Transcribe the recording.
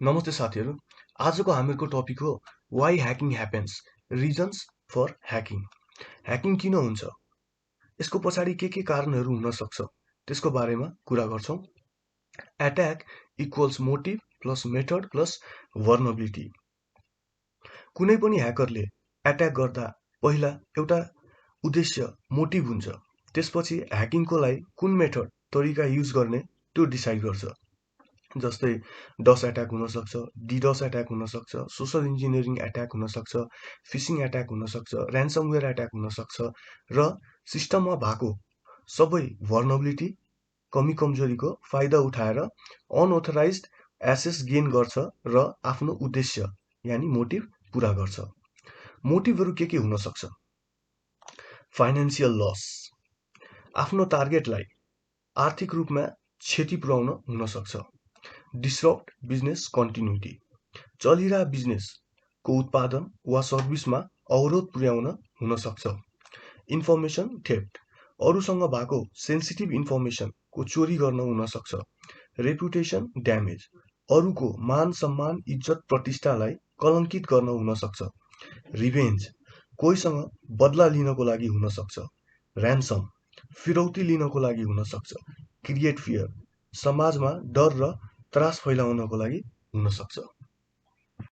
नमस्ते साथीहरू। आजको हामीहरूको टपिक हो why hacking happens, reasons for hacking. Hacking किन हुन्छ, यसको पछाडि के कारणहरू हुन सक्छ, त्यसको बारेमा कुरा गर्छौँ। Attack equals motive plus method plus vulnerability. कुनै पनि ह्याकरले एट्याक गर्दा पहिला एउटा उद्देश्य मोटिभ हुन्छ, त्यसपछि ह्याकिङको लागि कुन मेथड तरिका युज गर्ने त्यो डिसाइड गर्छ। जस्तै डस एट्याक हुनसक्छ, डिडस एट्याक हुनसक्छ, सोसल इन्जिनियरिङ एट्याक हुनसक्छ, फिसिङ एट्याक हुनसक्छ, ऱ्यान्समवेयर एट्याक हुनसक्छ र सिस्टममा भएको सबै भर्नबिलिटी कमी कमजोरीको फाइदा उठाएर अनअथोराइज्ड एक्सेस गेन गर्छ र आफ्नो उद्देश्य यानि मोटिभ पुरा गर्छ। मोटिभहरू के हुनसक्छ? फाइनेन्सियल लस, आफ्नो टार्गेटलाई आर्थिक रूपमा क्षति पुर्याउन हुनसक्छ। डिस्रप्ट बिजनेस कन्टिन्युटी, चलिरहेको बिजनेसको उत्पादन वा सर्भिसमा अवरोध पुर्याउन हुनसक्छ। इन्फर्मेसन थेफ्ट, अरूसँग भएको सेन्सिटिभ इन्फर्मेसनको चोरी गर्न हुनसक्छ। रेपुटेसन ड्यामेज, अरूको मान सम्मान इज्जत प्रतिष्ठालाई कलङ्कित गर्न हुनसक्छ। रिभेन्ज, कोहीसँग बदला लिनको लागि हुनसक्छ। ऱ्यान्सम, फिरौती लिनको लागि हुनसक्छ। क्रिएट फियर, समाजमा डर र त्रास फैलाउनको लागि हुनसक्छ।